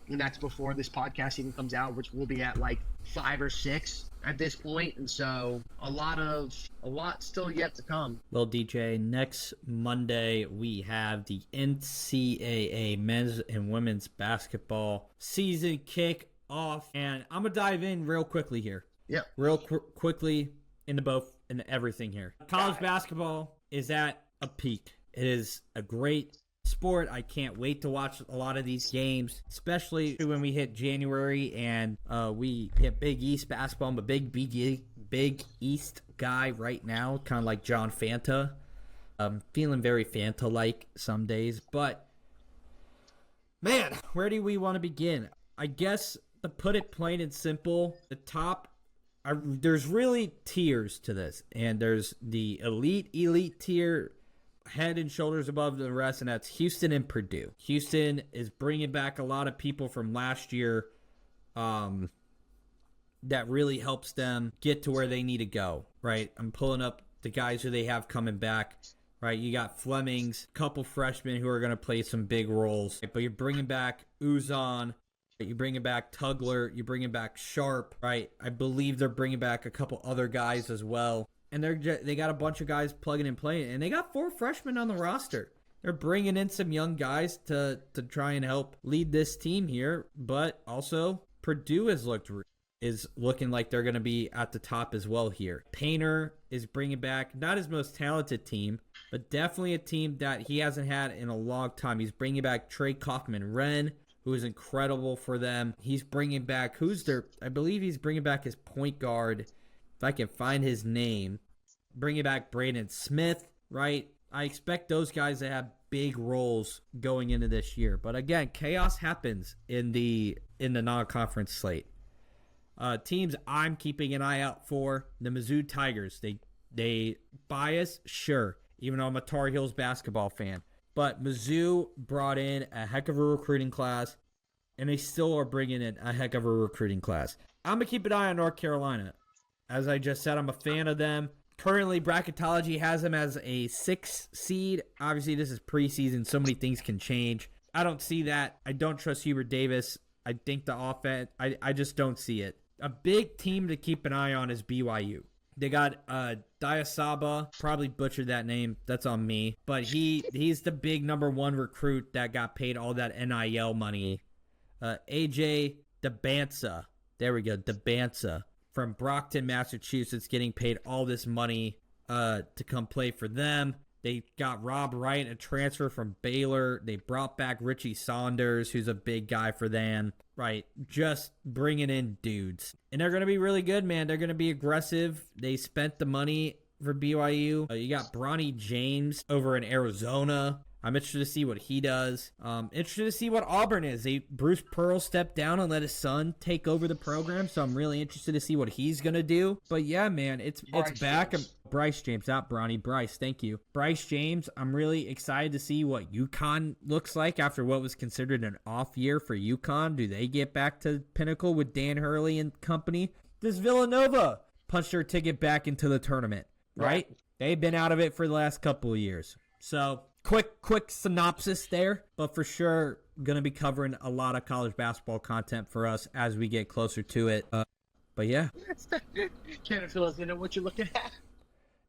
And that's before this podcast even comes out, which will be at like 5 or 6 at this point. And so a lot still yet to come. Well, DJ, next Monday we have the NCAA men's and women's basketball season kick off, and I'm gonna dive in real quickly here. Yep. Real quickly into both and everything here. College basketball is at a peak. It is a great sport. I can't wait to watch a lot of these games, especially when we hit January and we hit Big East basketball. I'm a big East guy right now, kind of like John Fanta. I'm feeling very Fanta-like some days, but man, where do we want to begin? I guess to put it plain and simple, the top, there's really tiers to this, and there's the elite tier, head and shoulders above the rest, and that's Houston and Purdue. Houston is bringing back a lot of people from last year that really helps them get to where they need to go, right? I'm pulling up the guys who they have coming back, right? You got Flemings, a couple freshmen who are going to play some big roles, but you're bringing back Uzon, you're bringing back Tugler, you're bringing back Sharp, right? I believe they're bringing back a couple other guys as well. And they got a bunch of guys plugging and playing, and they got 4 freshmen on the roster. They're bringing in some young guys to try and help lead this team here, but also Purdue is looking like they're going to be at the top as well here. Painter is bringing back not his most talented team, but definitely a team that he hasn't had in a long time. He's bringing back Trey Kaufman-Renn, who is incredible for them. He's bringing back, I believe he's bringing back his point guard, if I can find his name. Bringing back Braden Smith, right? I expect those guys to have big roles going into this year. But again, chaos happens in the non-conference slate. Teams I'm keeping an eye out for, the Mizzou Tigers. They bias, sure, even though I'm a Tar Heels basketball fan. But Mizzou brought in a heck of a recruiting class, and they still are bringing in a heck of a recruiting class. I'm going to keep an eye on North Carolina. As I just said, I'm a fan of them. Currently, Bracketology has them as a 6 seed. Obviously, this is preseason. So many things can change. I don't see that. I don't trust Hubert Davis. I think the offense, I just don't see it. A big team to keep an eye on is BYU. They got Diasaba, probably butchered that name. That's on me. But he's the big number 1 recruit that got paid all that NIL money. AJ DeBansa. There we go, DeBansa. From Brockton, Massachusetts, getting paid all this money to come play for them. They got Rob Wright, a transfer from Baylor. They brought back Richie Saunders, who's a big guy for them. Right, just bringing in dudes. And they're going to be really good, man. They're going to be aggressive. They spent the money for BYU. You got Bronny James over in Arizona. I'm interested to see what he does. Interested to see what Auburn is. Bruce Pearl stepped down and let his son take over the program, so I'm really interested to see what he's going to do. But yeah, man, it's back. Bryce James, not Bronny. Bryce, thank you. Bryce James, I'm really excited to see what UConn looks like after what was considered an off year for UConn. Do they get back to pinnacle with Dan Hurley and company? Does Villanova punch their ticket back into the tournament, right? They've been out of it for the last couple of years. So quick synopsis there, but for sure going to be covering a lot of college basketball content for us as we get closer to it. But yeah. Can't fill us in on what you're looking at.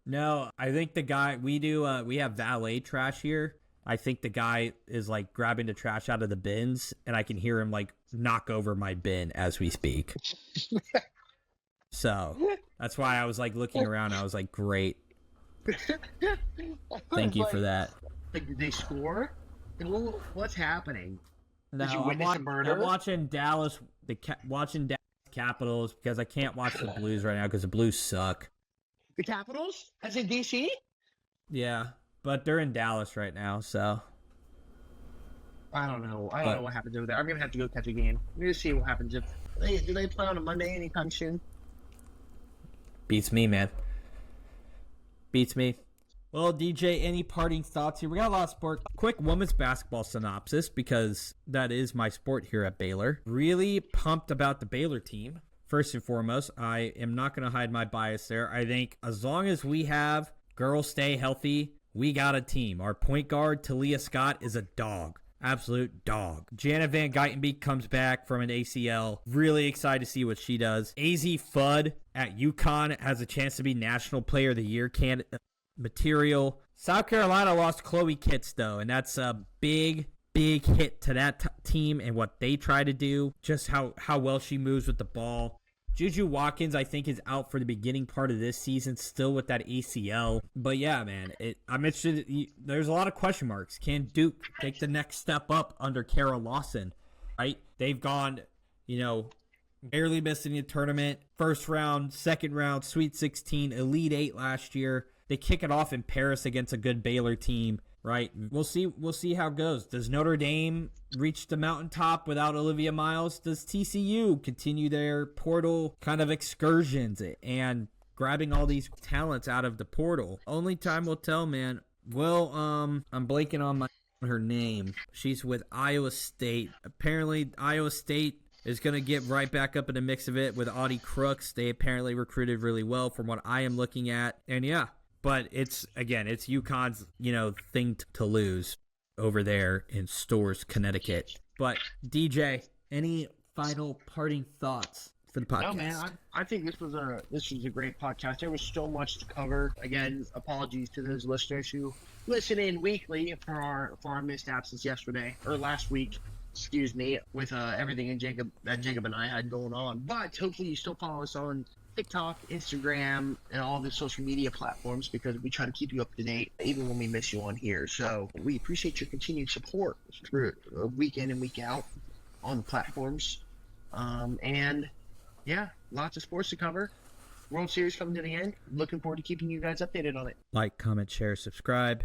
No, I think the guy, we have valet trash here. I think the guy is like grabbing the trash out of the bins, and I can hear him like knock over my bin as we speak. So that's why I was like looking around. I was like, great. Thank you for that. Like, did they score? What's happening? No, Did you witness a murder? I'm watching Dallas Capitals because I can't watch the Blues right now because the Blues suck. The Capitals? As in DC? Yeah, but they're in Dallas right now, so. I don't know. I don't know what happens over there. I'm going to have to go catch a game. We're going to see what happens. Do they play on a Monday anytime soon? Beats me, man. Beats me. Well, DJ, any parting thoughts here? We got a lot of sport. Quick women's basketball synopsis because that is my sport here at Baylor. Really pumped about the Baylor team. First and foremost, I am not going to hide my bias there. I think as long as we have girls stay healthy, we got a team. Our point guard, Talia Scott, is a dog. Absolute dog. Janet Van Geitenbeek comes back from an ACL. Really excited to see what she does. AZ Fudd at UConn has a chance to be National Player of the Year material. South Carolina lost Chloe Kitts, though, and that's a big big hit to that team and what they try to do, just how well she moves with the ball. Juju Watkins, I think, is out for the beginning part of this season, still with that ACL. But yeah, man, I'm interested. There's a lot of question marks. Can Duke take the next step up under Kara Lawson? Right? They've gone, barely missing the tournament. First round, second round, Sweet 16, Elite 8 last year. They kick it off in Paris against a good Baylor team. Right. We'll see how it goes. Does Notre Dame reach the mountaintop without Olivia Miles? Does TCU continue their portal kind of excursions and grabbing all these talents out of the portal? Only time will tell, man. Well, I'm blanking on her name. She's with Iowa State. Apparently, Iowa State is going to get right back up in the mix of it with Audie Crooks. They apparently recruited really well from what I am looking at. And yeah. But it's UConn's, thing to lose over there in Storrs, Connecticut. But DJ, any final parting thoughts for the podcast? No, man, I think this was a great podcast. There was so much to cover. Again, apologies to those listeners who listen in weekly for our missed absence last week. Excuse me, with everything that Jacob and I had going on. But hopefully you still follow us on TikTok, Instagram, and all the social media platforms, because we try to keep you up to date even when we miss you on here. So we appreciate your continued support through week in and week out on the platforms. And yeah, lots of sports to cover. World Series coming to the end. Looking forward to keeping you guys updated on it. Like, comment, share, subscribe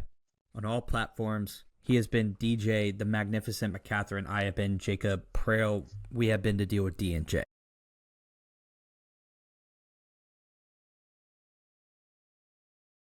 on all platforms. He has been DJ, the Magnificent McCatherine. I have been Jacob Prale. We have been to deal with D&J.